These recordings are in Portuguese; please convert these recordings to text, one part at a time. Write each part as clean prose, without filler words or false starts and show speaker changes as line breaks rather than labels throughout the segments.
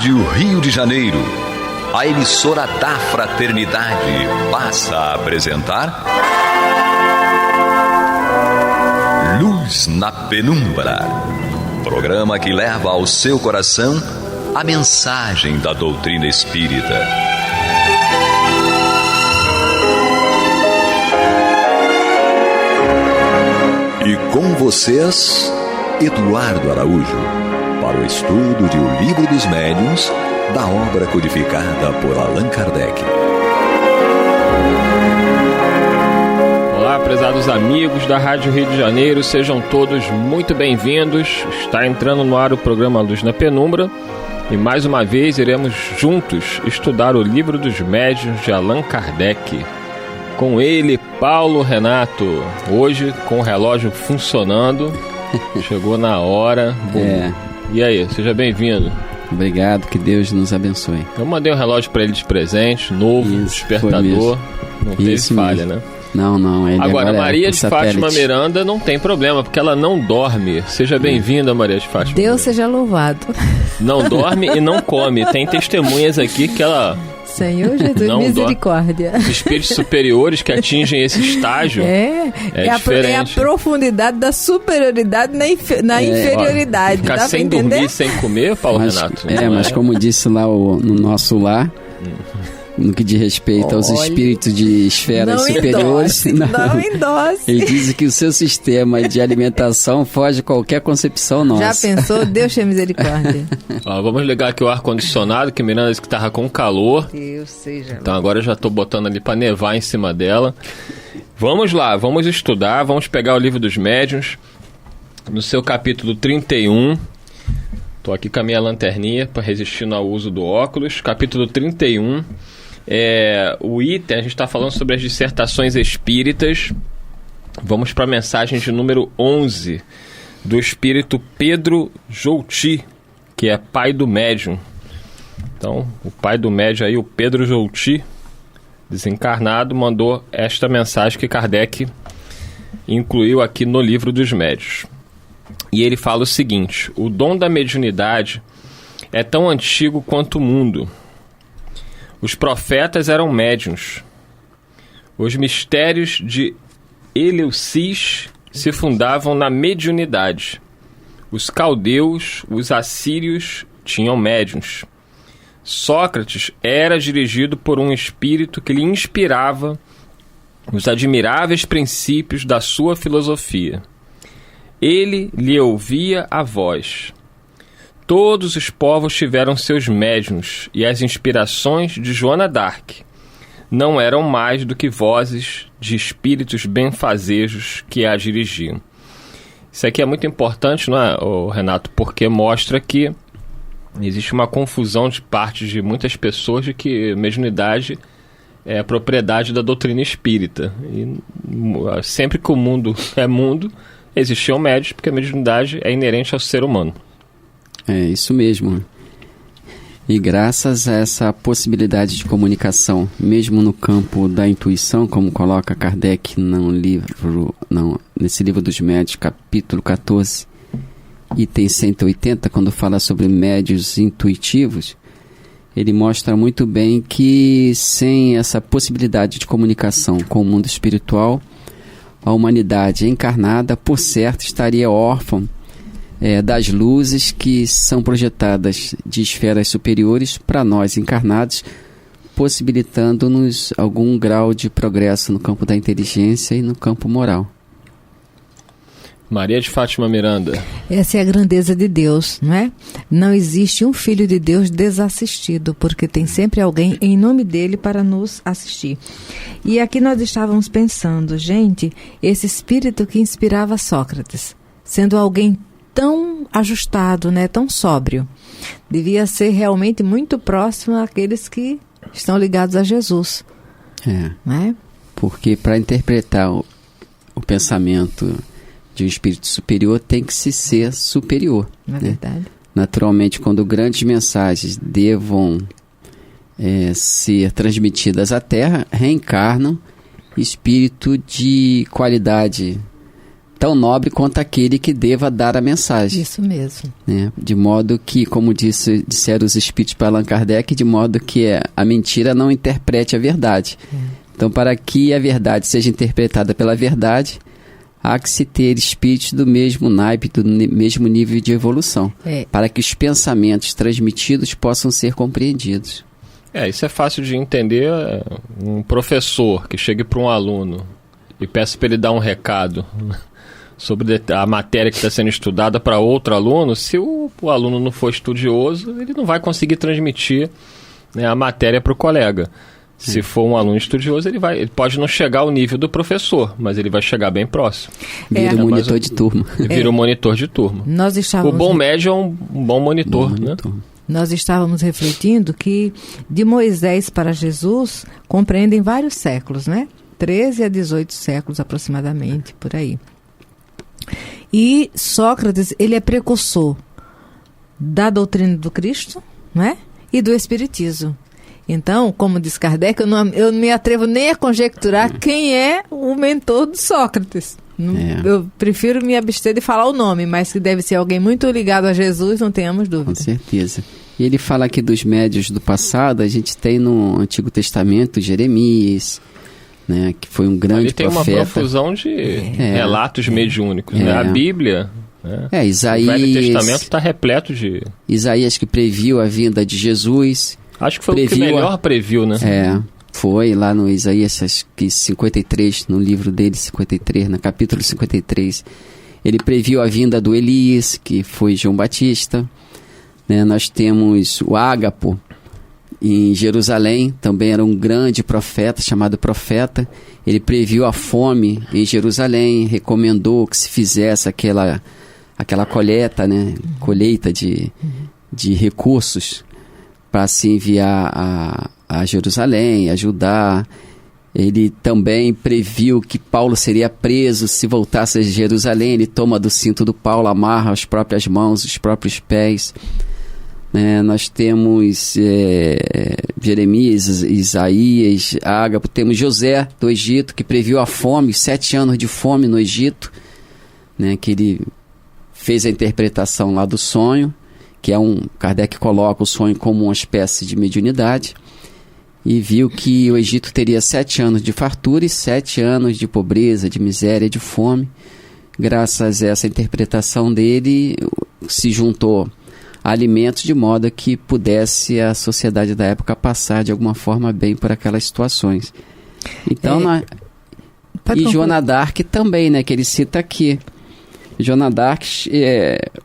Rádio Rio de Janeiro, a emissora da Fraternidade, passa a apresentar Luz na Penumbra, programa que leva ao seu coração a mensagem da doutrina espírita. E com vocês, Eduardo Araújo, para o estudo de O Livro dos Médiuns, da obra codificada por Allan Kardec.
Olá, prezados amigos da Rádio Rio de Janeiro, sejam todos muito bem-vindos. Está entrando no ar o programa Luz na Penumbra e mais uma vez iremos juntos estudar o Livro dos Médiuns de Allan Kardec. Com ele, Paulo Renato, hoje com o relógio funcionando, chegou na hora. E aí, seja bem-vindo.
Obrigado, que Deus nos abençoe.
Eu mandei um relógio para ele de presente, novo, despertador, não teve falha, né?
Não, ele
agora Maria de
satélite.
Fátima Miranda não tem problema, porque ela não dorme. Seja bem-vinda, Maria de Fátima.
Deus seja louvado.
Não dorme e não come. Tem testemunhas aqui que ela...
Senhor Jesus, não misericórdia.
Espíritos superiores que atingem esse estágio é diferente.
É a profundidade da superioridade na inferioridade.
Ficar sem dormir, sem comer, Paulo Renato.
Mas como disse lá no nosso lar, no que diz respeito aos espíritos de esferas superiores,
não endosse.
Ele diz que o seu sistema de alimentação foge a qualquer concepção nossa.
Já pensou? Deus tenha misericórdia.
Vamos ligar aqui o ar-condicionado, que Miranda disse que estava com calor.
Deus seja.
Então agora eu já estou botando ali para nevar em cima dela. Vamos lá, vamos estudar, vamos pegar o Livro dos Médiuns, no seu capítulo 31. Estou aqui com a minha lanterninha para resistir ao uso do óculos. Capítulo 31. O item, a gente está falando sobre as dissertações espíritas. Vamos para a mensagem de número 11 do espírito Pedro Jouti, que é pai do médium. Então, o pai do médium aí, o Pedro Jouti, desencarnado, mandou esta mensagem que Kardec incluiu aqui no Livro dos Médiuns. E ele fala o seguinte: o dom da mediunidade é tão antigo quanto o mundo. Os profetas eram médiuns. Os mistérios de Eleusis se fundavam na mediunidade. Os caldeus, os assírios tinham médiuns. Sócrates era dirigido por um espírito que lhe inspirava os admiráveis princípios da sua filosofia. Ele lhe ouvia a voz. Todos os povos tiveram seus médiuns, e as inspirações de Joana d'Arc não eram mais do que vozes de espíritos benfazejos que a dirigiam. Isso aqui é muito importante, não é, Renato? Porque mostra que existe uma confusão de parte de muitas pessoas de que mediunidade é a propriedade da doutrina espírita. E sempre que o mundo é mundo, existiam médiuns, porque a mediunidade é inerente ao ser humano.
É isso mesmo. E graças a essa possibilidade de comunicação, mesmo no campo da intuição, como coloca Kardec nesse Livro dos Médiuns, capítulo 14, item 180, quando fala sobre médiuns intuitivos, ele mostra muito bem que sem essa possibilidade de comunicação com o mundo espiritual, a humanidade encarnada, por certo, estaria órfã das luzes que são projetadas de esferas superiores para nós encarnados, possibilitando-nos algum grau de progresso no campo da inteligência e no campo moral.
Maria de Fátima Miranda.
Essa é a grandeza de Deus, não é? Não existe um filho de Deus desassistido, porque tem sempre alguém em nome dele para nos assistir. E aqui nós estávamos pensando, gente, esse espírito que inspirava Sócrates, sendo alguém tão ajustado, né, tão sóbrio, devia ser realmente muito próximo àqueles que estão ligados a Jesus. Né?
Porque para interpretar o pensamento de um espírito superior tem que se ser superior.
Não é verdade?
Naturalmente, quando grandes mensagens devam ser transmitidas à Terra, reencarnam espírito de qualidade tão nobre quanto aquele que deva dar a mensagem.
Isso mesmo.
Né? De modo que, como disseram os espíritos para Allan Kardec, de modo que a mentira não interprete a verdade. Então, para que a verdade seja interpretada pela verdade, há que se ter espíritos do mesmo naipe, do mesmo nível de evolução, para que os pensamentos transmitidos possam ser compreendidos.
Isso é fácil de entender. Um professor que chegue para um aluno e peça para ele dar um recado sobre a matéria que está sendo estudada para outro aluno, se o aluno não for estudioso, ele não vai conseguir transmitir, né, a matéria para o colega. Se for um aluno estudioso, ele pode não chegar ao nível do professor, mas ele vai chegar bem próximo.
Vira o monitor de turma.
Vira o monitor de turma. O bom médio é um bom monitor, né?
Nós estávamos refletindo que de Moisés para Jesus compreendem vários séculos, né? 13 a 18 séculos aproximadamente, por aí. E Sócrates, ele é precursor da doutrina do Cristo, né? E do Espiritismo. Então, como diz Kardec, eu não me atrevo nem a conjecturar quem é o mentor de Sócrates. Eu prefiro me abster de falar o nome, mas que deve ser alguém muito ligado a Jesus, não tenhamos dúvida.
Com certeza. E ele fala aqui dos médios do passado, a gente tem no Antigo Testamento Jeremias, né, que foi um grande profeta.
Ali tem uma profusão de relatos mediúnicos, né? A Bíblia, né?
Isaías,
o Velho Testamento está repleto de...
Isaías que previu a vinda de Jesus.
Acho que foi o que melhor previu, né?
Foi lá no Isaías, acho que 53, no livro dele, 53, no capítulo 53. Ele previu a vinda do Elias, que foi João Batista. Né? Nós temos o Ágapo, em Jerusalém, também era um grande profeta, chamado profeta. Ele previu a fome em Jerusalém, recomendou que se fizesse aquela colheita, né? Colheita de recursos para se enviar a Jerusalém, ajudar. Ele também previu que Paulo seria preso se voltasse a Jerusalém. Ele toma do cinto do Paulo, amarra as próprias mãos, os próprios pés. Nós temos Jeremias, Isaías, Ágapo, temos José do Egito, que previu a fome, 7 anos de fome no Egito, né, que ele fez a interpretação lá do sonho, que Kardec coloca o sonho como uma espécie de mediunidade, e viu que o Egito teria 7 anos de fartura e 7 anos de pobreza, de miséria, de fome. Graças a essa interpretação dele, se juntou alimentos de modo que pudesse a sociedade da época passar de alguma forma bem por aquelas situações. Então, Joana d'Arc também, né, que ele cita aqui. Joana d'Arc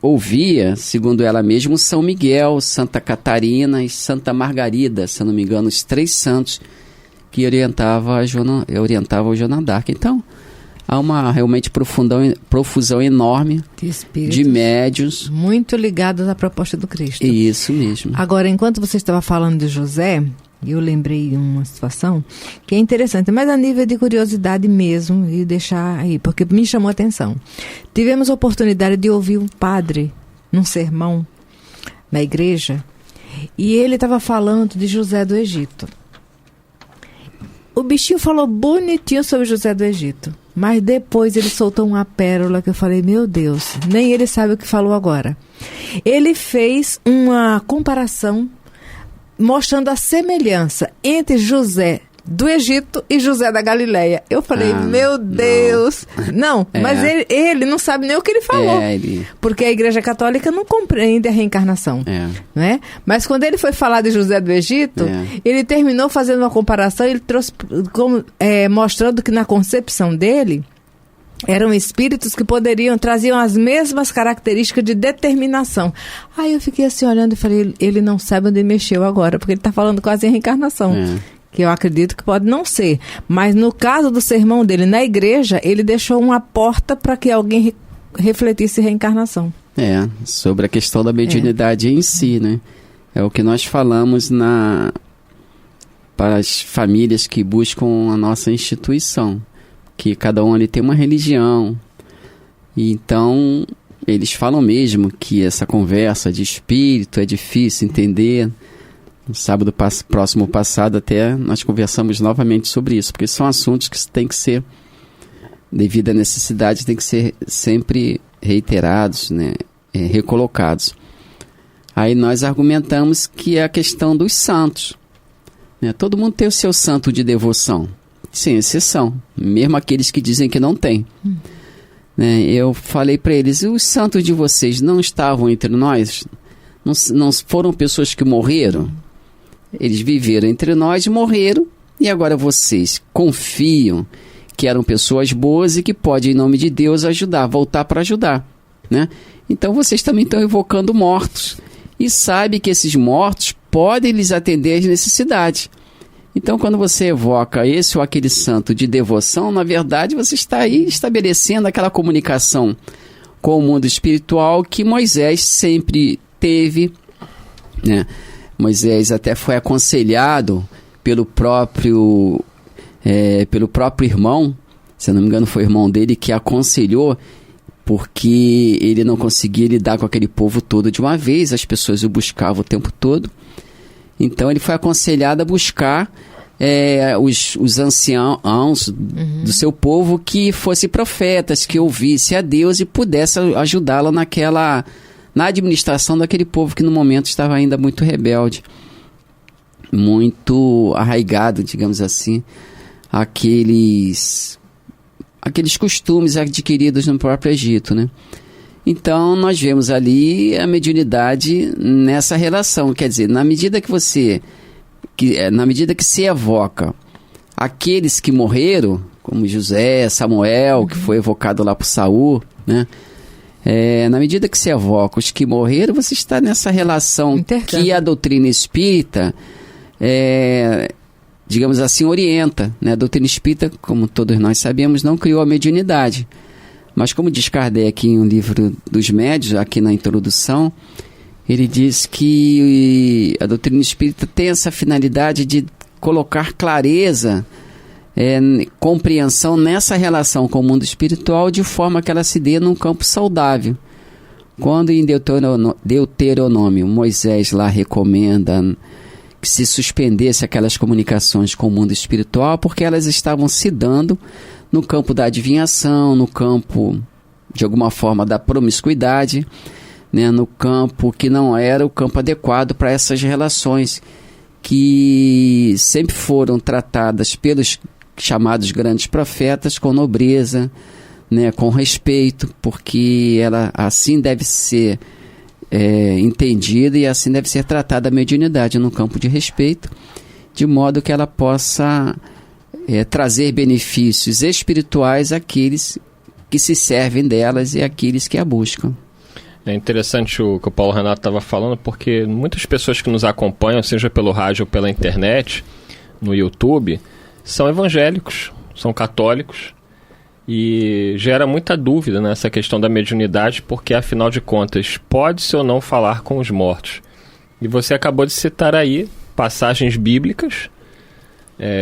ouvia, segundo ela mesma, São Miguel, Santa Catarina e Santa Margarida, se não me engano, os 3 santos que orientavam a Joana d'Arc. Então, há uma realmente profusão enorme de médiuns.
Muito ligados à proposta do Cristo.
Isso mesmo.
Agora, enquanto você estava falando de José, eu lembrei de uma situação que é interessante, mas a nível de curiosidade mesmo, e deixar aí, porque me chamou a atenção. Tivemos a oportunidade de ouvir um padre num sermão na igreja, e ele estava falando de José do Egito. O bichinho falou bonitinho sobre José do Egito, mas depois ele soltou uma pérola que eu falei, meu Deus, nem ele sabe o que falou agora. Ele fez uma comparação mostrando a semelhança entre José do Egito e José da Galileia. Eu falei, meu Deus. Não, mas ele não sabe nem o que ele falou. Porque a Igreja Católica não compreende a reencarnação. Né? Mas quando ele foi falar de José do Egito, ele terminou fazendo uma comparação, ele trouxe mostrando que na concepção dele eram espíritos que traziam as mesmas características de determinação. Aí eu fiquei assim olhando e falei, ele não sabe onde mexeu agora, porque ele está falando quase em reencarnação. Que eu acredito que pode não ser. Mas no caso do sermão dele na igreja, ele deixou uma porta para que alguém refletisse reencarnação.
Sobre a questão da mediunidade em si, né? É o que nós falamos para as famílias que buscam a nossa instituição. Que cada um ali tem uma religião. E então, eles falam mesmo que essa conversa de espírito é difícil entender. No sábado próximo passado até nós conversamos novamente sobre isso, porque são assuntos que têm que ser devido à necessidade, tem que ser sempre reiterados, né? Recolocados. Aí nós argumentamos que é a questão dos santos, né? Todo mundo tem o seu santo de devoção, sem exceção, mesmo aqueles que dizem que não tem. Né? Eu falei para eles, os santos de vocês não estavam entre nós? Não foram pessoas que morreram? Eles viveram entre nós e morreram, e agora vocês confiam que eram pessoas boas e que podem, em nome de Deus, voltar para ajudar, né? Então vocês também estão evocando mortos, e sabem que esses mortos podem lhes atender às necessidades. Então, quando você evoca esse ou aquele santo de devoção, na verdade você está aí estabelecendo aquela comunicação com o mundo espiritual que Moisés sempre teve, né? Moisés até foi aconselhado pelo próprio irmão, se eu não me engano foi o irmão dele que aconselhou, porque ele não conseguia lidar com aquele povo todo de uma vez, as pessoas o buscavam o tempo todo. Então ele foi aconselhado a buscar os anciãos do seu povo que fossem profetas, que ouvissem a Deus e pudessem ajudá-lo na administração daquele povo que no momento estava ainda muito rebelde, muito arraigado, digamos assim, aqueles costumes adquiridos no próprio Egito, né? Então nós vemos ali a mediunidade nessa relação, quer dizer, na medida que se evoca aqueles que morreram, como José, Samuel, que foi evocado lá por Saul, né? Na medida que se evoca os que morreram, você está nessa relação que a doutrina espírita, digamos assim, orienta, né? A doutrina espírita, como todos nós sabemos, não criou a mediunidade. Mas como diz Kardec em um livro dos médiuns, aqui na introdução, ele diz que a doutrina espírita tem essa finalidade de colocar clareza, compreensão nessa relação com o mundo espiritual, de forma que ela se dê num campo saudável. Quando em Deuteronômio Moisés lá recomenda que se suspendesse aquelas comunicações com o mundo espiritual, porque elas estavam se dando no campo da adivinhação, no campo, de alguma forma, da promiscuidade, né, no campo que não era o campo adequado para essas relações, que sempre foram tratadas pelos chamados grandes profetas com nobreza, né, com respeito, porque ela assim deve ser entendida e assim deve ser tratada a mediunidade no campo de respeito, de modo que ela possa trazer benefícios espirituais àqueles que se servem delas e àqueles que a buscam.
É interessante o que o Paulo Renato estava falando, porque muitas pessoas que nos acompanham, seja pelo rádio ou pela internet, no YouTube, são evangélicos, são católicos, e gera muita dúvida nessa questão da mediunidade, porque afinal de contas, pode-se ou não falar com os mortos? E você acabou de citar aí passagens bíblicas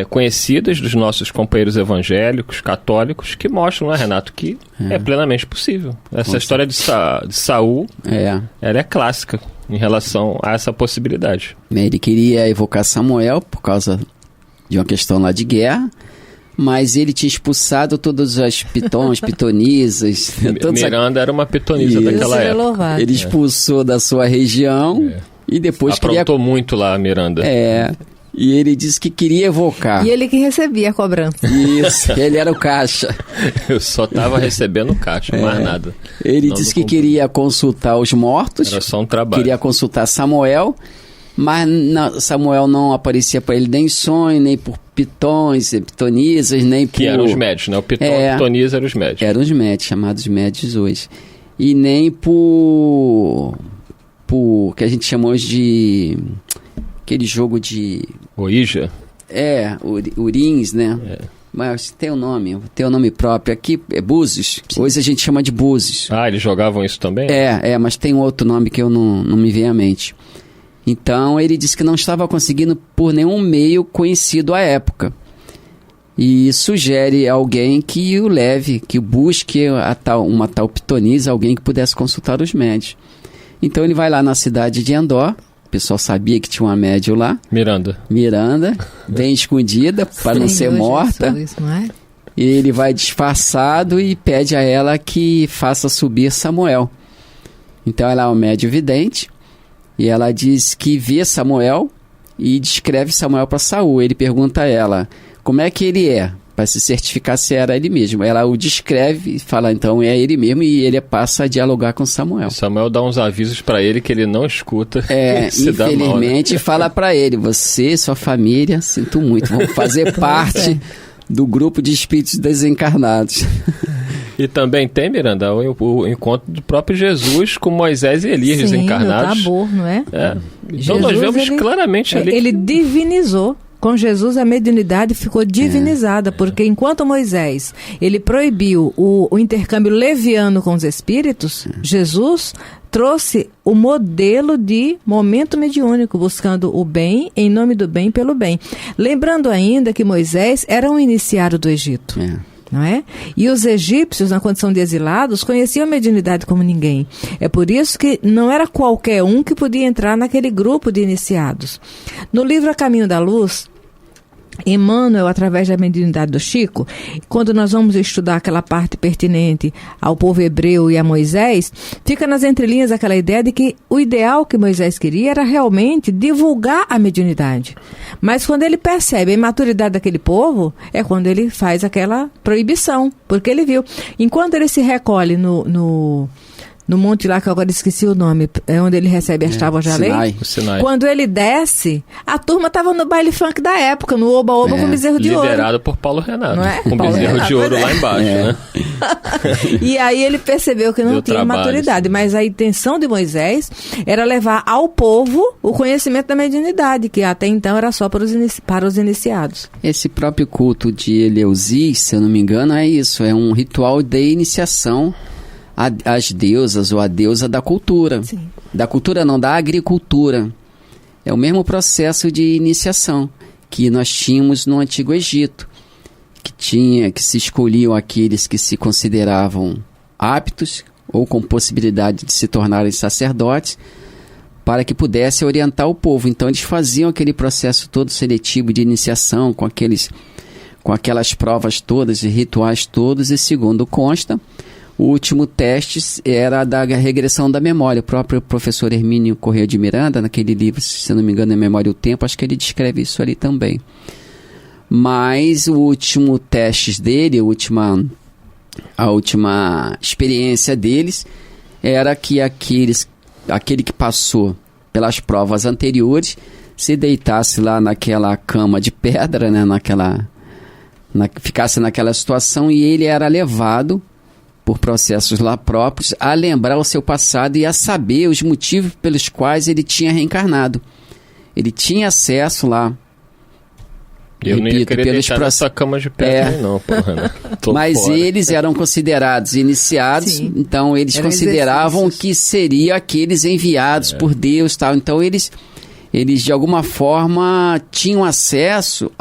conhecidas dos nossos companheiros evangélicos, católicos, que mostram, né, Renato, que é plenamente possível. Essa história de Saul, ela é clássica em relação a essa possibilidade.
Ele queria evocar Samuel por causa de uma questão lá de guerra, mas ele tinha expulsado todos os pitonisas.
Miranda era uma pitonisa daquela época.
Ele expulsou da sua região e depois
aprontou muito lá, Miranda.
E ele disse que queria evocar.
E ele que recebia a cobrança.
Isso, ele era o caixa.
Eu só estava recebendo o caixa, mais nada.
Ele disse que queria consultar os mortos.
Era só um trabalho.
Queria consultar Samuel, mas Samuel não aparecia para ele nem em sonho, nem por pitonisas, nem por...
Que eram os médios, né? O pitonisa eram os médios.
Eram os médios, chamados médios hoje. E nem por que a gente chamou de... aquele jogo de...
Ouija?
Urins, né? Mas tem um nome próprio. Aqui é Búzios. Hoje a gente chama de Búzios.
Eles jogavam isso também?
Mas tem um outro nome que eu não me vem à mente. Então ele disse que não estava conseguindo por nenhum meio conhecido à época. E sugere alguém que o leve, que busque uma tal pitonisa, alguém que pudesse consultar os médios. Então ele vai lá na cidade de Endor. O pessoal sabia que tinha uma médium lá. Miranda, bem escondida, para não ser morta.
Isso, não é?
E ele vai disfarçado e pede a ela que faça subir Samuel. Então ela é uma médium vidente e ela diz que vê Samuel e descreve Samuel para Saul. Ele pergunta a ela como é que ele é, para se certificar se era ele mesmo. Ela o descreve e fala, então é ele mesmo, e ele passa a dialogar com Samuel.
Samuel dá uns avisos para ele que ele não escuta.
Infelizmente, fala para ele, você e sua família, sinto muito, vão fazer parte do grupo de espíritos desencarnados.
E também tem, Miranda, o encontro do próprio Jesus com Moisés e Elias desencarnados.
Sim, no Tabor, não é?
Então
Jesus,
nós vemos claramente ali.
Ele divinizou. Com Jesus, a mediunidade ficou divinizada, porque enquanto Moisés ele proibiu o intercâmbio leviano com os espíritos, Jesus trouxe o modelo de momento mediúnico, buscando o bem, em nome do bem, pelo bem. Lembrando ainda que Moisés era um iniciado do Egito. Não é? E os egípcios, na condição de exilados, conheciam a mediunidade como ninguém. É por isso que não era qualquer um que podia entrar naquele grupo de iniciados. No livro A Caminho da Luz, Emmanuel, através da mediunidade do Chico, quando nós vamos estudar aquela parte pertinente ao povo hebreu e a Moisés, fica nas entrelinhas aquela ideia de que o ideal que Moisés queria era realmente divulgar a mediunidade. Mas quando ele percebe a imaturidade daquele povo, é quando ele faz aquela proibição, porque ele viu. Enquanto ele se recolhe no monte lá, que eu agora esqueci o nome, é onde ele recebe as tábuas da lei.
Sinai.
Quando ele desce, a turma estava no baile funk da época, no oba-oba com bezerro de ouro.
Liderado por Paulo Renato,
não é?
com
Paulo
bezerro
Renato,
de ouro lá embaixo, né?
E aí ele percebeu que não
Deu
tinha
trabalho,
maturidade,
sim.
mas a intenção de Moisés era levar ao povo o conhecimento da mediunidade, que até então era só para os iniciados.
Esse próprio culto de Eleusis, se eu não me engano, é isso, é um ritual de iniciação às deusas ou a deusa da cultura.
Sim.
Da cultura não, da agricultura. É o mesmo processo de iniciação que nós tínhamos no Antigo Egito, que se escolhiam aqueles que se consideravam aptos ou com possibilidade de se tornarem sacerdotes para que pudesse orientar o povo. Então eles faziam aquele processo todo seletivo de iniciação com aquelas provas todas e rituais todos, e segundo consta, o último teste era da regressão da memória. O próprio professor Hermínio Corrêa de Miranda, naquele livro, se não me engano, é Memória e o Tempo, acho que ele descreve isso ali também. Mas o último teste dele, a última experiência deles, era que aquele que passou pelas provas anteriores se deitasse lá naquela cama de pedra, né, ficasse naquela situação, e ele era levado por processos lá próprios a lembrar o seu passado e a saber os motivos pelos quais ele tinha reencarnado. Ele tinha acesso lá.
Eu não ia querer deixar nessa cama de pedra, não, porra.
Mas
fora.
Eles eram considerados iniciados,
Sim.
Então eles consideravam que seriam aqueles enviados por Deus, tal. Então eles de alguma forma tinham acesso,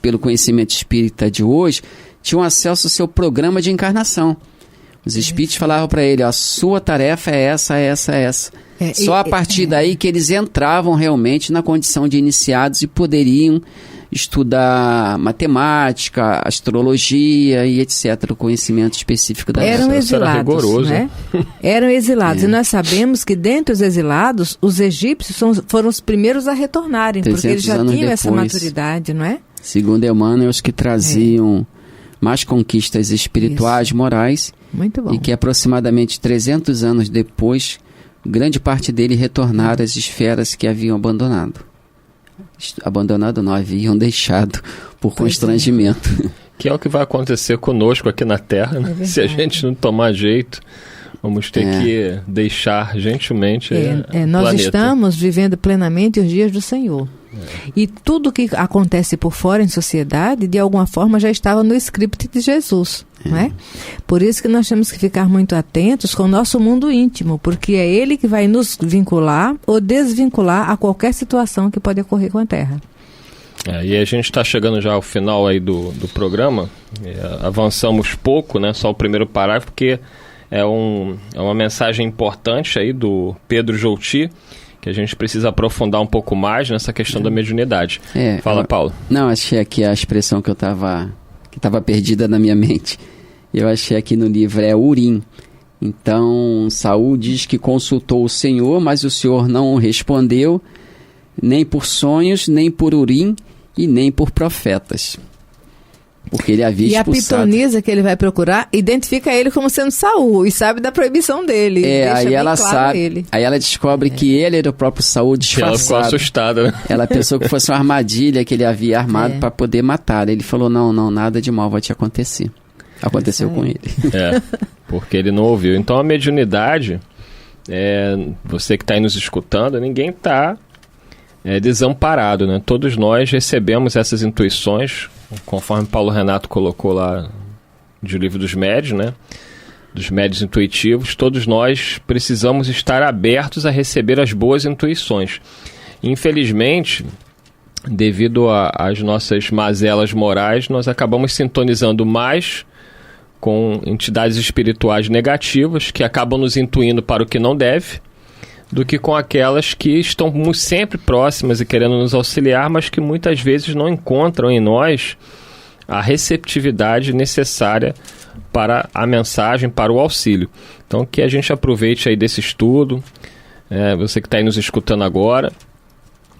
pelo conhecimento espírita de hoje, tinham acesso ao seu programa de encarnação. Os espíritos falavam para ele, a sua tarefa é essa, essa, essa. Só a partir daí que eles entravam realmente na condição de iniciados e poderiam estudar matemática, astrologia e etc., o conhecimento específico da
Eram exilados, né? Eram exilados. E nós sabemos que dentre os exilados, os egípcios foram os primeiros a retornarem, porque eles já tinham essa maturidade, não é?
Segundo Emmanuel, os que traziam mais conquistas espirituais, morais.
Muito bom.
E que aproximadamente 300 anos depois, grande parte dele retornaram às esferas que haviam abandonado. Abandonado não, haviam deixado por constrangimento.
Que é o que vai acontecer conosco aqui na Terra, né? Se a gente não tomar jeito, vamos ter que deixar gentilmente
nós
planeta.
Estamos vivendo plenamente os dias do Senhor. E tudo que acontece por fora em sociedade, de alguma forma, já estava no script de Jesus. Não é? Por isso que nós temos que ficar muito atentos com o nosso mundo íntimo, porque é ele que vai nos vincular ou desvincular a qualquer situação que pode ocorrer com a Terra.
E a gente está chegando já ao final aí do programa. Avançamos pouco, né? Só o primeiro parágrafo, porque é uma mensagem importante aí do Pedro Jouti, que a gente precisa aprofundar um pouco mais nessa questão da mediunidade. Fala, Paulo.
Não, achei aqui a expressão que que estava perdida na minha mente. Eu achei aqui no livro, é Urim. Então, Saul diz que consultou o Senhor, mas o Senhor não respondeu, nem por sonhos, nem por Urim e nem por profetas. Porque ele havia expulsado.
E a pitonisa que ele vai procurar identifica ele como sendo Saul e sabe da proibição dele.
Aí ela sabe. Aí ela descobre que ele era o próprio Saul disfarçado.
Ela ficou assustada, né?
Ela pensou que fosse uma armadilha que ele havia armado para poder matar. Ele falou, não, nada de mal vai te acontecer. Aconteceu com ele.
Porque ele não ouviu. Então a mediunidade, você que está aí nos escutando, ninguém está desamparado, né? Todos nós recebemos essas intuições, conforme Paulo Renato colocou lá de O Livro dos Médiuns, né? Dos médiuns intuitivos. Todos nós precisamos estar abertos a receber as boas intuições. Infelizmente, devido às nossas mazelas morais, nós acabamos sintonizando mais com entidades espirituais negativas que acabam nos intuindo para o que não deve, do que com aquelas que estão sempre próximas e querendo nos auxiliar, mas que muitas vezes não encontram em nós a receptividade necessária para a mensagem, para o auxílio. Então, que a gente aproveite aí desse estudo, você que está aí nos escutando agora,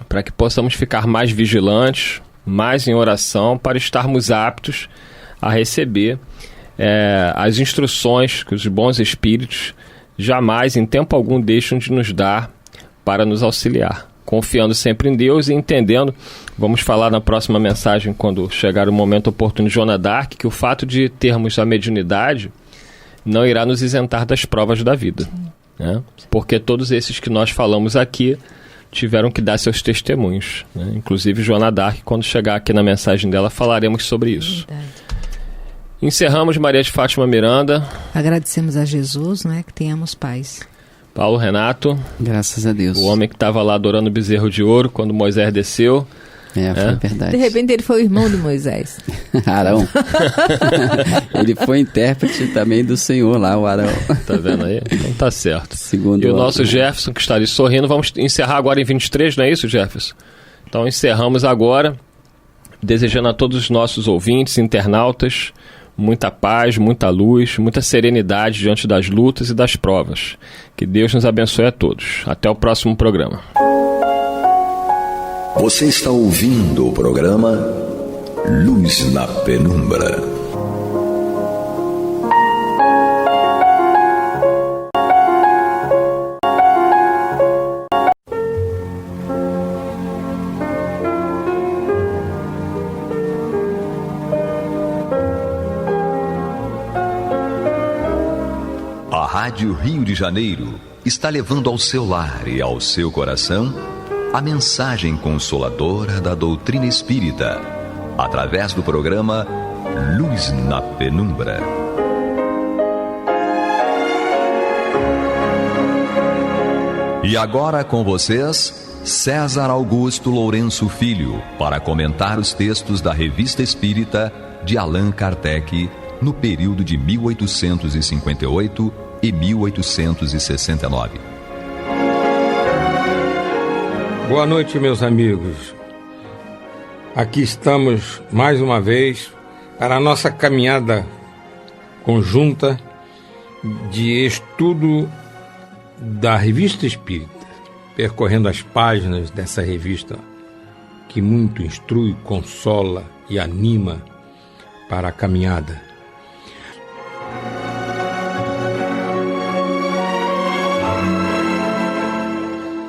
para que possamos ficar mais vigilantes, mais em oração, para estarmos aptos a receber as instruções que os bons espíritos jamais, em tempo algum, deixam de nos dar para nos auxiliar. Confiando sempre em Deus e entendendo, vamos falar na próxima mensagem, quando chegar o momento oportuno de Joana d'Arc, que o fato de termos a mediunidade não irá nos isentar das provas da vida. Né? Porque todos esses que nós falamos aqui tiveram que dar seus testemunhos. Né? Inclusive Joana d'Arc, quando chegar aqui na mensagem dela, falaremos sobre isso. Verdade. Encerramos, Maria de Fátima Miranda.
Agradecemos a Jesus, né, que tenhamos paz.
Paulo Renato.
Graças a Deus.
O homem que estava lá adorando o bezerro de ouro quando Moisés desceu.
Foi verdade.
De repente ele foi o irmão de Moisés.
Arão. Ele foi intérprete também do Senhor lá, o Arão.
Tá vendo aí? Então tá certo.
Segundo
e o nosso Jefferson, que está ali sorrindo, vamos encerrar agora em 23, não é isso, Jefferson? Então encerramos agora, desejando a todos os nossos ouvintes, internautas, muita paz, muita luz, muita serenidade diante das lutas e das provas. Que Deus nos abençoe a todos. Até o próximo programa.
Você está ouvindo o programa Luz na Penumbra. A Rádio Rio de Janeiro está levando ao seu lar e ao seu coração a mensagem consoladora da doutrina espírita, através do programa Luz na Penumbra. E agora com vocês, César Augusto Lourenço Filho, para comentar os textos da Revista Espírita de Allan Kardec, no período de 1858 e 1869.
Boa noite, meus amigos. Aqui estamos mais uma vez para a nossa caminhada conjunta de estudo da Revista Espírita, percorrendo as páginas dessa revista que muito instrui, consola e anima para a caminhada.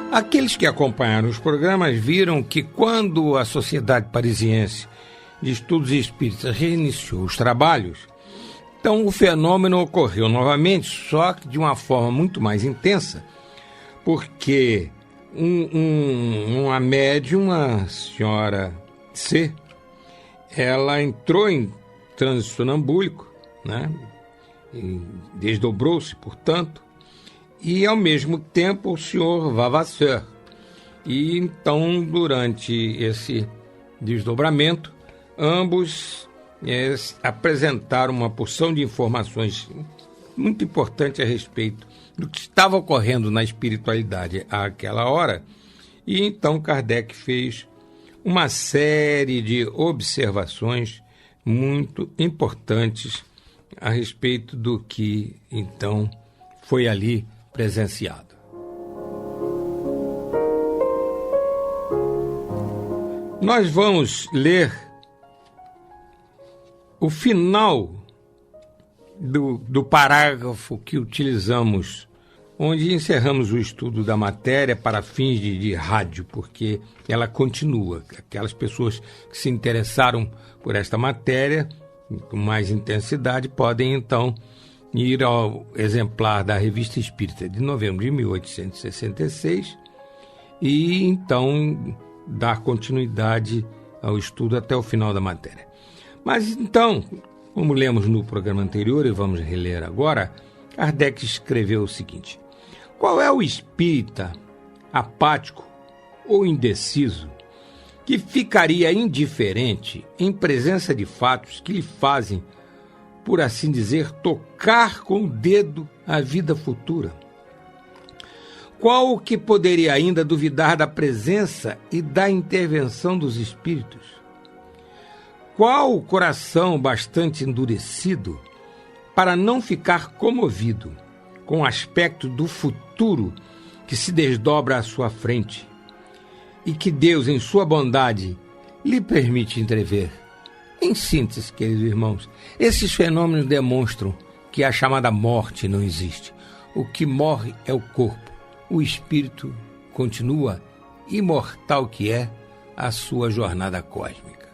Aqueles que acompanharam os programas viram que quando a Sociedade Parisiense de Estudos Espíritas reiniciou os trabalhos, então o fenômeno ocorreu novamente, só que de uma forma muito mais intensa, porque uma médium, a senhora C, ela entrou em trânsito sonambúlico, né? E desdobrou-se, portanto, e ao mesmo tempo o senhor Vavasseur. E então, durante esse desdobramento, ambos apresentaram uma porção de informações muito importantes a respeito do que estava ocorrendo na espiritualidade àquela hora. E então Kardec fez uma série de observações muito importantes a respeito do que, então, foi ali presenciado. Nós vamos ler o final do parágrafo que utilizamos, onde encerramos o estudo da matéria para fins de rádio, porque ela continua. Aquelas pessoas que se interessaram por esta matéria com mais intensidade podem, então, ir ao exemplar da Revista Espírita de novembro de 1866 e, então, dar continuidade ao estudo até o final da matéria. Mas, então, como lemos no programa anterior e vamos reler agora, Kardec escreveu o seguinte: qual é o espírita apático ou indeciso que ficaria indiferente em presença de fatos que lhe fazem, por assim dizer, tocar com o dedo a vida futura? Qual o que poderia ainda duvidar da presença e da intervenção dos espíritos? Qual o coração bastante endurecido para não ficar comovido com o aspecto do futuro que se desdobra à sua frente e que Deus, em sua bondade, lhe permite entrever? Em síntese, queridos irmãos, esses fenômenos demonstram que a chamada morte não existe. O que morre é o corpo. O espírito continua imortal, que é a sua jornada cósmica.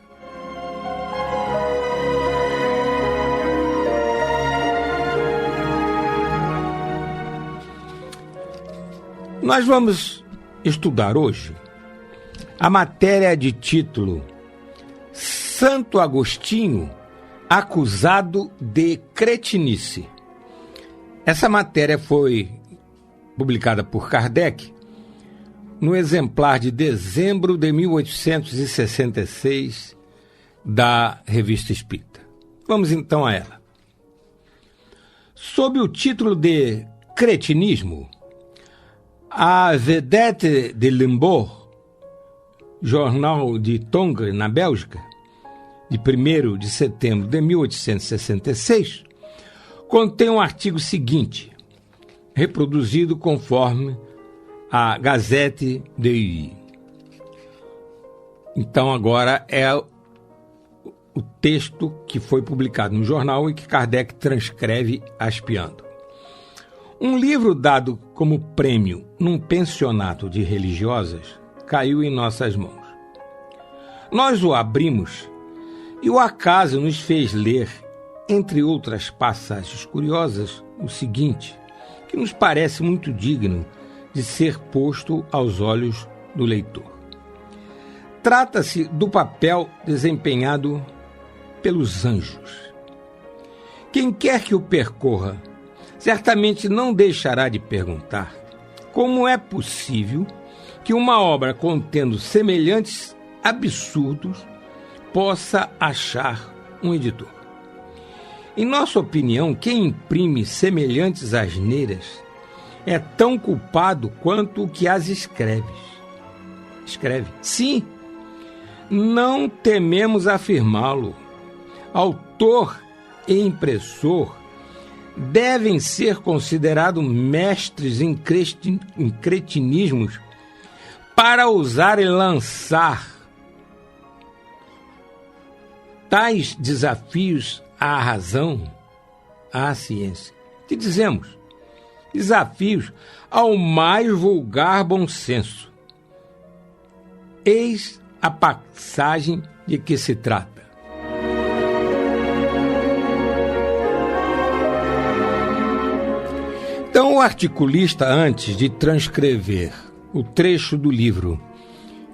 Nós vamos estudar hoje a matéria de título Santo Agostinho, acusado de cretinice. Essa matéria foi publicada por Kardec no exemplar de dezembro de 1866 da Revista Espírita. Vamos então a ela. Sob o título de cretinismo, a Vedette de Limbourg, jornal de Tongres, na Bélgica, de 1º de setembro de 1866, contém um artigo seguinte, reproduzido conforme a Gazette de Huy. Então agora é o texto que foi publicado no jornal e que Kardec transcreve aspeando. Um livro dado como prêmio num pensionato de religiosas caiu em nossas mãos. Nós o abrimos e o acaso nos fez ler, entre outras passagens curiosas, o seguinte, que nos parece muito digno de ser posto aos olhos do leitor. Trata-se do papel desempenhado pelos anjos. Quem quer que o percorra, certamente não deixará de perguntar como é possível que uma obra contendo semelhantes absurdos possa achar um editor. Em nossa opinião, quem imprime semelhantes asneiras é tão culpado quanto o que as escreve. Sim, não tememos afirmá-lo. Autor e impressor devem ser considerados mestres em cretinismos para ousar e lançar tais desafios à razão, à ciência. Que dizemos? Desafios ao mais vulgar bom senso. Eis a passagem de que se trata. Então, o articulista, antes de transcrever o trecho do livro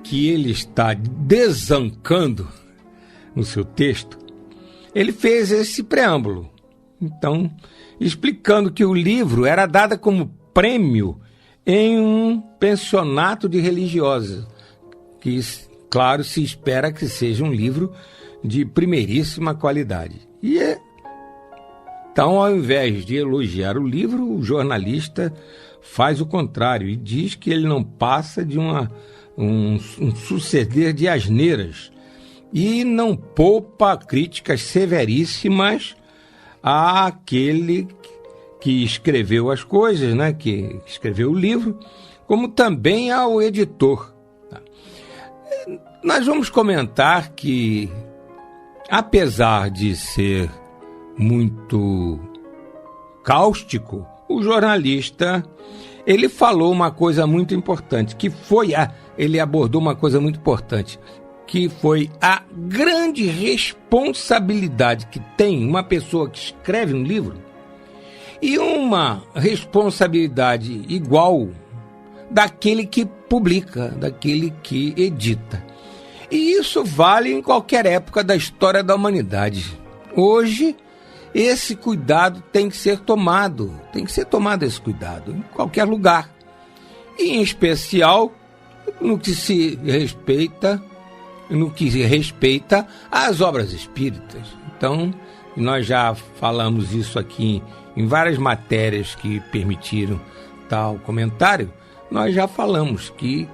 que ele está desancando no seu texto, ele fez esse preâmbulo. Então, explicando que o livro era dado como prêmio em um pensionato de religiosas, que, claro, se espera que seja um livro de primeiríssima qualidade. Então, ao invés de elogiar o livro, o jornalista faz o contrário e diz que ele não passa de um suceder de asneiras e não poupa críticas severíssimas àquele que escreveu as coisas, né? Que escreveu o livro, como também ao editor. Nós vamos comentar que, apesar de ser muito cáustico, o jornalista, ele falou uma coisa muito importante, ele abordou uma coisa muito importante, que foi a grande responsabilidade que tem uma pessoa que escreve um livro e uma responsabilidade igual daquele que publica, daquele que edita. E isso vale em qualquer época da história da humanidade. Hoje, esse cuidado tem que ser tomado esse cuidado em qualquer lugar. E em especial no que respeita às obras espíritas. Então, nós já falamos isso aqui em várias matérias que permitiram tal comentário. Nós já falamos que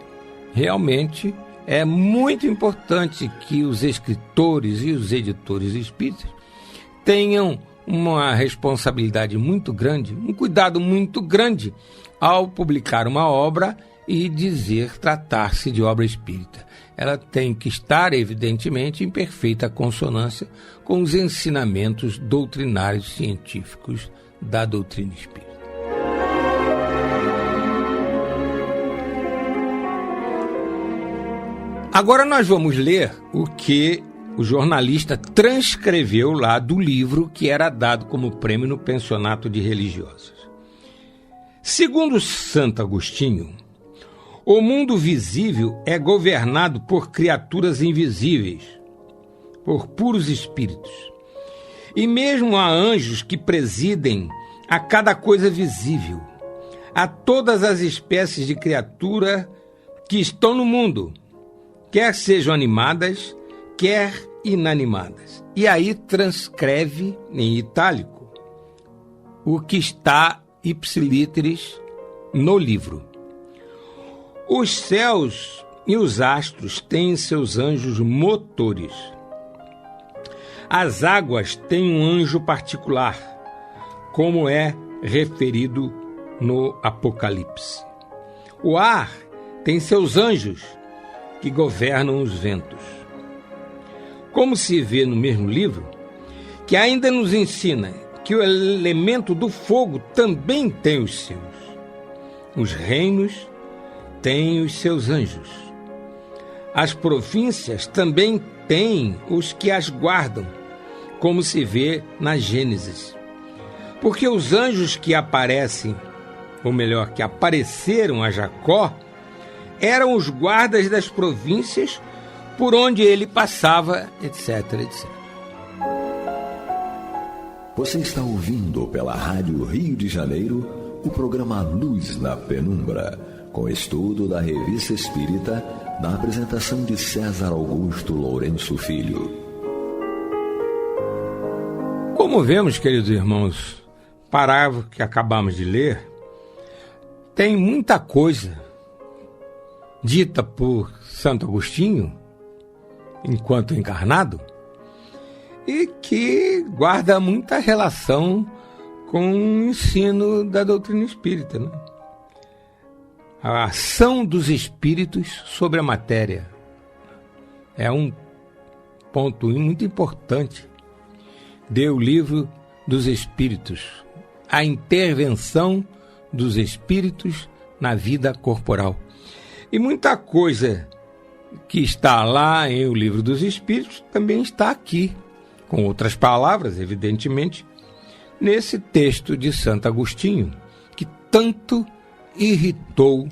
realmente é muito importante que os escritores e os editores espíritas tenham uma responsabilidade muito grande, um cuidado muito grande ao publicar uma obra e tratar-se de obra espírita. Ela tem que estar, evidentemente, em perfeita consonância com os ensinamentos doutrinários científicos da doutrina espírita. Agora nós vamos ler o que o jornalista transcreveu lá do livro que era dado como prêmio no pensionato de religiosos. Segundo Santo Agostinho, o mundo visível é governado por criaturas invisíveis, por puros espíritos. E mesmo há anjos que presidem a cada coisa visível, a todas as espécies de criatura que estão no mundo, quer sejam animadas, quer inanimadas. E aí transcreve em itálico o que está ipsiliteris no livro. Os céus e os astros têm seus anjos motores. As águas têm um anjo particular, como é referido no Apocalipse. O ar tem seus anjos que governam os ventos. Como se vê no mesmo livro, que ainda nos ensina que o elemento do fogo também tem os seus. Os reinos têm os seus anjos. As províncias também têm os que as guardam, como se vê na Gênesis. Porque os anjos que aparecem, ou melhor, que apareceram a Jacó, eram os guardas das províncias por onde ele passava, etc, etc.
Você está ouvindo pela Rádio Rio de Janeiro o programa Luz na Penumbra, com estudo da Revista Espírita, na apresentação de César Augusto Lourenço Filho.
Como vemos, queridos irmãos, parágrafo que acabamos de ler, tem muita coisa dita por Santo Agostinho, enquanto encarnado, e que guarda muita relação com o ensino da doutrina espírita, né? A ação dos espíritos sobre a matéria é um ponto muito importante do livro dos espíritos, a intervenção dos espíritos na vida corporal. E muita coisa que está lá em O Livro dos Espíritos também está aqui, com outras palavras, evidentemente, nesse texto de Santo Agostinho, que tanto irritou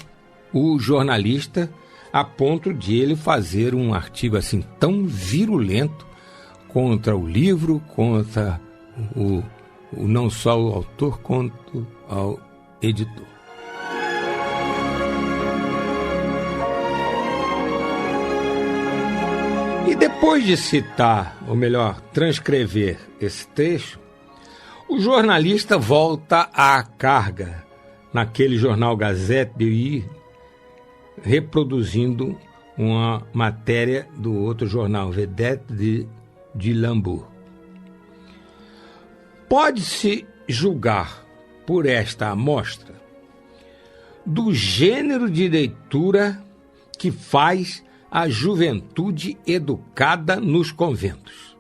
o jornalista a ponto de ele fazer um artigo assim tão virulento contra o livro, contra não só o autor, quanto ao editor. E depois de citar, ou melhor, transcrever esse trecho, o jornalista volta à carga naquele jornal Gazette de I, reproduzindo uma matéria do outro jornal, Vedette de Lambourg. Pode-se julgar por esta amostra do gênero de leitura que faz a juventude educada nos conventos.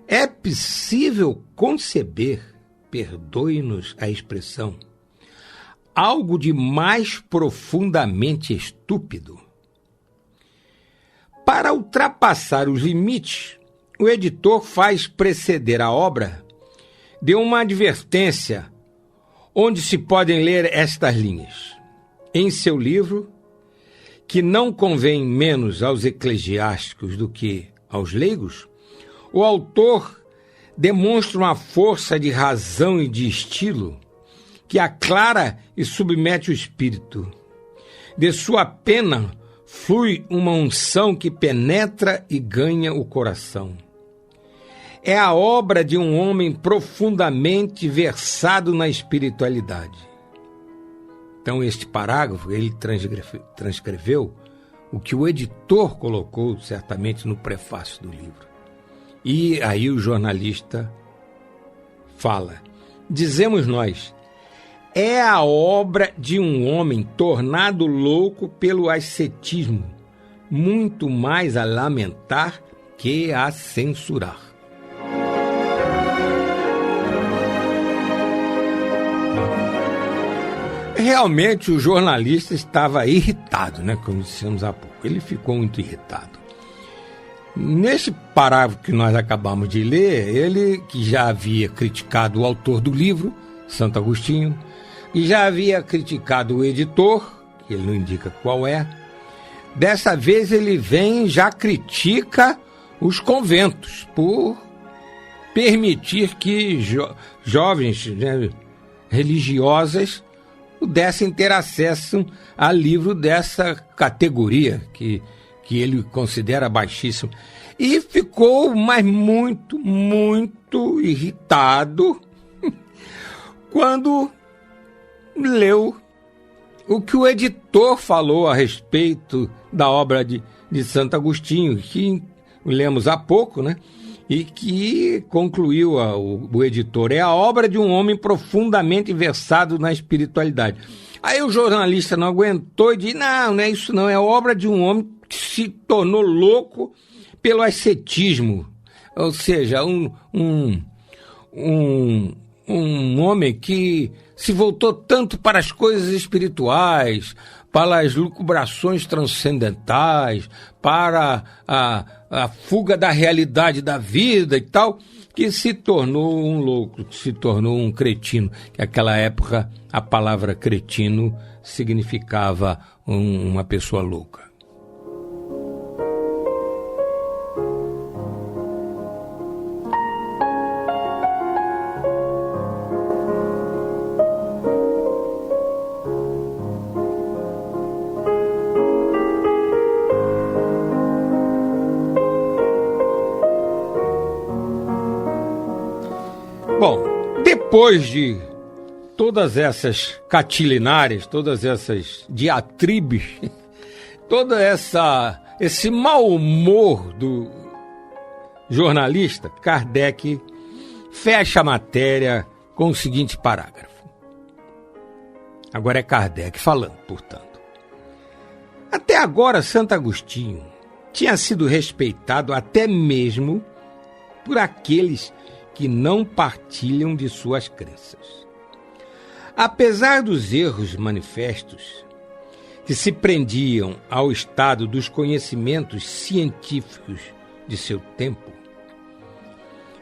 É possível conceber, perdoe-nos a expressão, algo de mais profundamente estúpido? Para ultrapassar os limites, o editor faz preceder a obra de uma advertência onde se podem ler estas linhas. Em seu livro, que não convém menos aos eclesiásticos do que aos leigos, o autor demonstra uma força de razão e de estilo que aclara e submete o espírito. De sua pena flui uma unção que penetra e ganha o coração. É a obra de um homem profundamente versado na espiritualidade. Então, este parágrafo, ele transcreveu o que o editor colocou, certamente, no prefácio do livro. E aí o jornalista fala: dizemos nós, é a obra de um homem tornado louco pelo ascetismo, muito mais a lamentar que a censurar. Realmente o jornalista estava irritado, né? Como dissemos há pouco. Ele ficou muito irritado. Nesse parágrafo que nós acabamos de ler, ele, que já havia criticado o autor do livro, Santo Agostinho, e já havia criticado o editor, que ele não indica qual é, dessa vez ele vem e já critica os conventos por permitir que jovens, né, religiosas pudessem ter acesso a livro dessa categoria que ele considera baixíssimo. E ficou, mas muito, muito irritado quando leu o que o editor falou a respeito da obra de Santo Agostinho, que lemos há pouco, né? E que concluiu o editor. É a obra de um homem profundamente versado na espiritualidade. Aí o jornalista não aguentou e disse: não é isso não, é obra de um homem que se tornou louco pelo ascetismo. Ou seja, um homem que se voltou tanto para as coisas espirituais, para as lucubrações transcendentais, para a fuga da realidade da vida e tal, que se tornou um louco, que se tornou um cretino. Que naquela época a palavra cretino significava uma pessoa louca. Bom, depois de todas essas catilinárias, todas essas diatribes, todo esse mau humor do jornalista, Kardec fecha a matéria com o seguinte parágrafo. Agora é Kardec falando, portanto. Até agora, Santo Agostinho tinha sido respeitado até mesmo por aqueles que não partilham de suas crenças. Apesar dos erros manifestos que se prendiam ao estado dos conhecimentos científicos de seu tempo,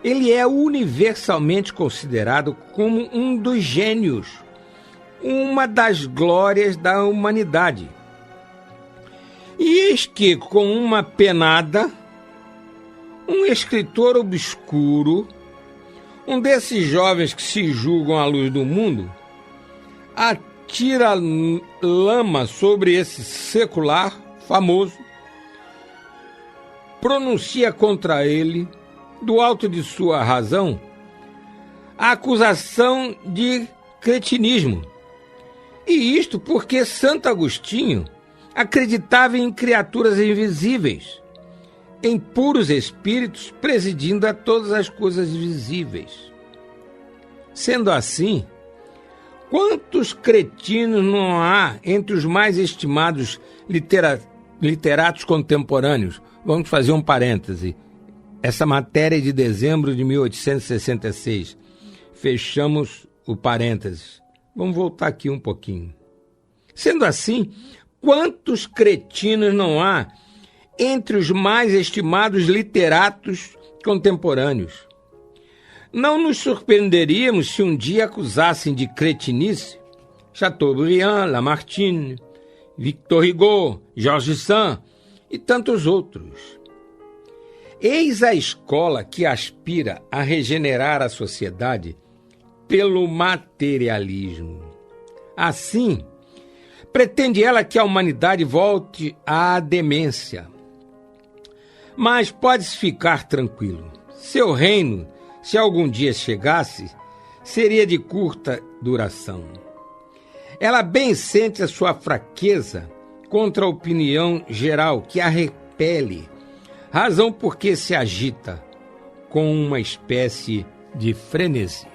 ele é universalmente considerado como um dos gênios, uma das glórias da humanidade. E eis que, com uma penada, um escritor obscuro, um desses jovens que se julgam à luz do mundo, atira lama sobre esse secular famoso, pronuncia contra ele, do alto de sua razão, a acusação de cretinismo. E isto porque Santo Agostinho acreditava em criaturas invisíveis, em puros espíritos presidindo a todas as coisas visíveis. Sendo assim, quantos cretinos não há entre os mais estimados literatos contemporâneos? Vamos fazer um parêntese. Essa matéria é de dezembro de 1866. Fechamos o parênteses. Vamos voltar aqui um pouquinho. Sendo assim, quantos cretinos não há entre os mais estimados literatos contemporâneos? Não nos surpreenderíamos se um dia acusassem de cretinice Chateaubriand, Lamartine, Victor Hugo, Georges Sand e tantos outros. Eis a escola que aspira a regenerar a sociedade pelo materialismo. Assim, pretende ela que a humanidade volte à demência. Mas pode-se ficar tranquilo. Seu reino, se algum dia chegasse, seria de curta duração. Ela bem sente a sua fraqueza contra a opinião geral que a repele, razão porque se agita com uma espécie de frenesi.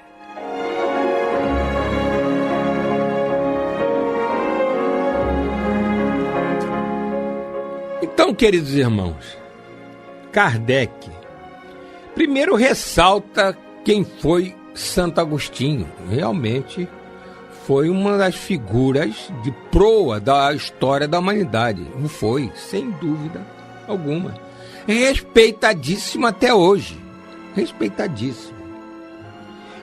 Então, queridos irmãos, Kardec primeiro ressalta quem foi Santo Agostinho. Realmente foi uma das figuras de proa da história da humanidade. Não foi, sem dúvida alguma. Respeitadíssimo até hoje. Respeitadíssimo.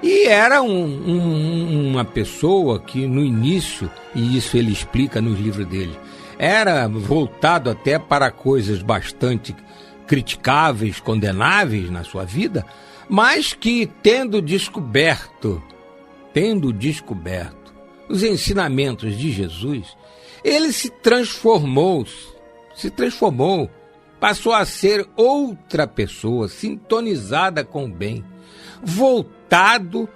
E era uma pessoa que no início, e isso ele explica nos livros dele, era voltado até para coisas bastante criticáveis, condenáveis na sua vida, mas que tendo descoberto os ensinamentos de Jesus, ele se transformou, passou a ser outra pessoa, sintonizada com o bem, voltado,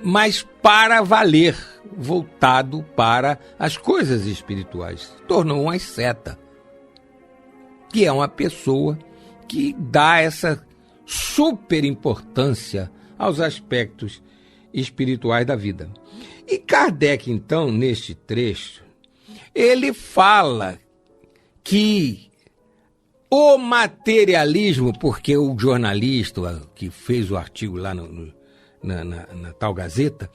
mas para valer, voltado para as coisas espirituais. Se tornou um asceta, que é uma pessoa que dá essa super importância aos aspectos espirituais da vida. E Kardec, então, neste trecho, ele fala que o materialismo, porque o jornalista que fez o artigo lá na tal Gazeta,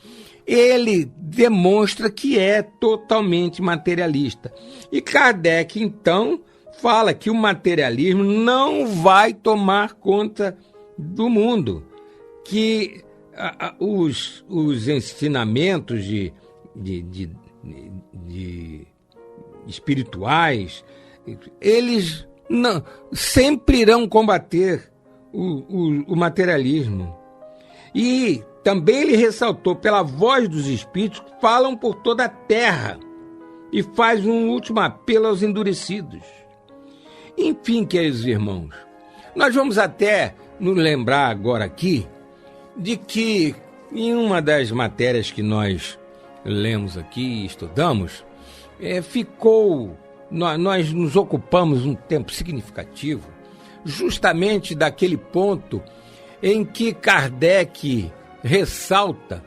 ele demonstra que é totalmente materialista. E Kardec, então, fala que o materialismo não vai tomar conta do mundo, que os ensinamentos de espirituais, eles não, sempre irão combater o materialismo. E também ele ressaltou, pela voz dos espíritos que falam por toda a terra, e faz um último apelo aos endurecidos. Enfim, queridos irmãos, nós vamos até nos lembrar agora aqui de que em uma das matérias que nós lemos aqui e estudamos, nós nos ocupamos um tempo significativo justamente daquele ponto em que Kardec ressalta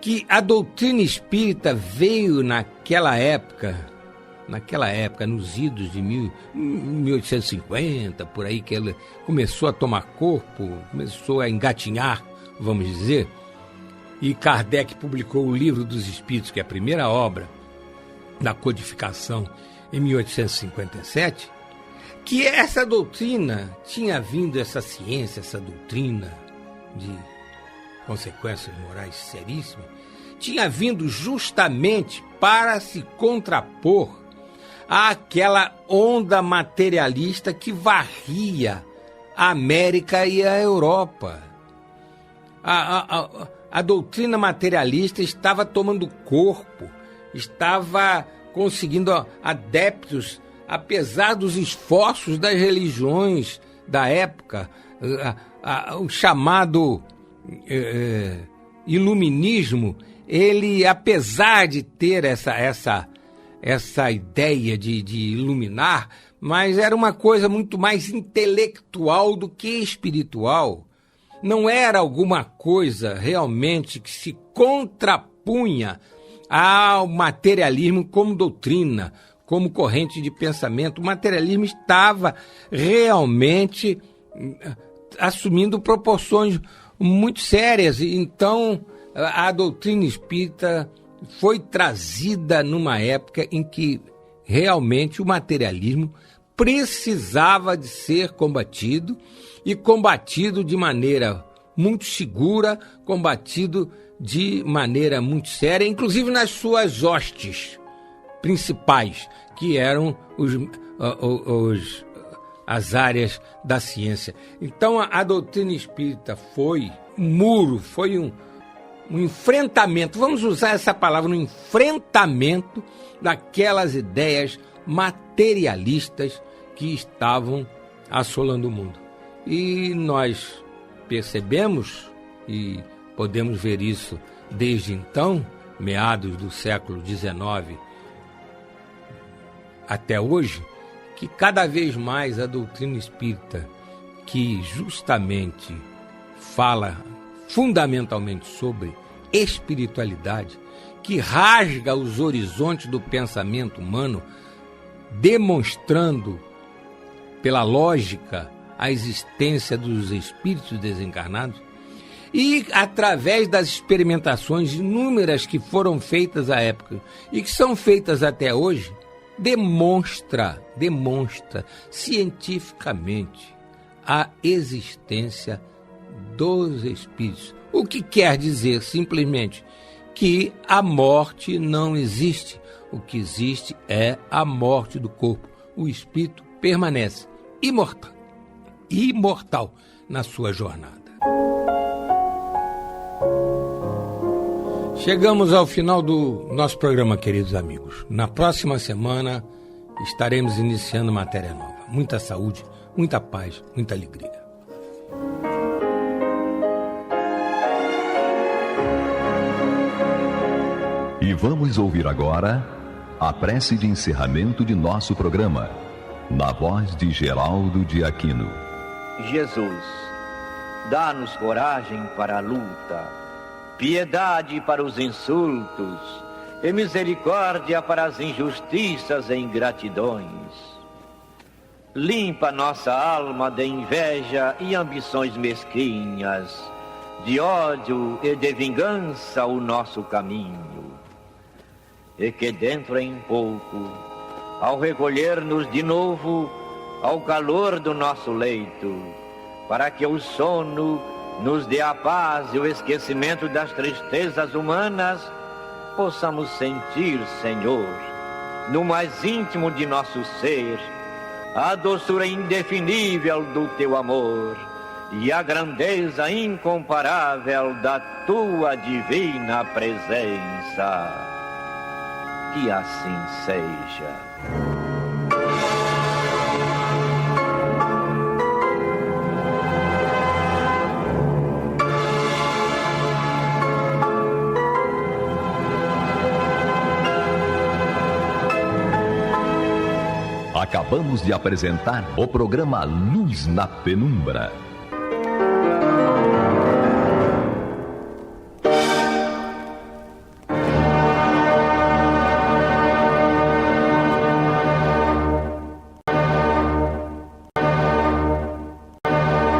que a doutrina espírita veio naquela época, nos idos de 1850, por aí, que ela começou a tomar corpo, começou a engatinhar, vamos dizer, e Kardec publicou o Livro dos Espíritos, que é a primeira obra da codificação, em 1857, que essa doutrina tinha vindo, essa ciência, essa doutrina de consequências morais seríssimas, tinha vindo justamente para se contrapor àquela onda materialista que varria a América e a Europa. A doutrina materialista estava tomando corpo, estava conseguindo adeptos, apesar dos esforços das religiões da época, o chamado iluminismo, ele, apesar de ter essa essa ideia de iluminar, mas era uma coisa muito mais intelectual do que espiritual. Não era alguma coisa realmente que se contrapunha ao materialismo como doutrina, como corrente de pensamento. O materialismo estava realmente assumindo proporções muito sérias. Então, a doutrina espírita foi trazida numa época em que realmente o materialismo precisava de ser combatido, e combatido de maneira muito segura, combatido de maneira muito séria, inclusive nas suas hostes principais, que eram as áreas da ciência. Então a doutrina espírita foi um muro, foi um enfrentamento, vamos usar essa palavra, um enfrentamento daquelas ideias materialistas que estavam assolando o mundo. E nós percebemos, e podemos ver isso desde então, meados do século XIX até hoje, que cada vez mais a doutrina espírita, que justamente fala fundamentalmente sobre espiritualidade, que rasga os horizontes do pensamento humano, demonstrando pela lógica a existência dos espíritos desencarnados, e através das experimentações inúmeras que foram feitas à época e que são feitas até hoje, demonstra cientificamente a existência dos espíritos. O que quer dizer simplesmente que a morte não existe. O que existe é a morte do corpo. O espírito permanece imortal na sua jornada. Chegamos ao final do nosso programa, queridos amigos. Na próxima semana estaremos iniciando matéria nova. Muita saúde, muita paz, muita alegria.
E vamos ouvir agora a prece de encerramento de nosso programa, na voz de Geraldo de Aquino.
Jesus, dá-nos coragem para a luta, piedade para os insultos e misericórdia para as injustiças e ingratidões. Limpa nossa alma de inveja e ambições mesquinhas, de ódio e de vingança o nosso caminho. E que dentro em pouco, ao recolher-nos de novo ao calor do nosso leito, para que o sono nos dê a paz e o esquecimento das tristezas humanas, possamos sentir, Senhor, no mais íntimo de nosso ser, a doçura indefinível do Teu amor e a grandeza incomparável da Tua divina presença. Que assim seja.
Acabamos de apresentar o programa Luz na Penumbra,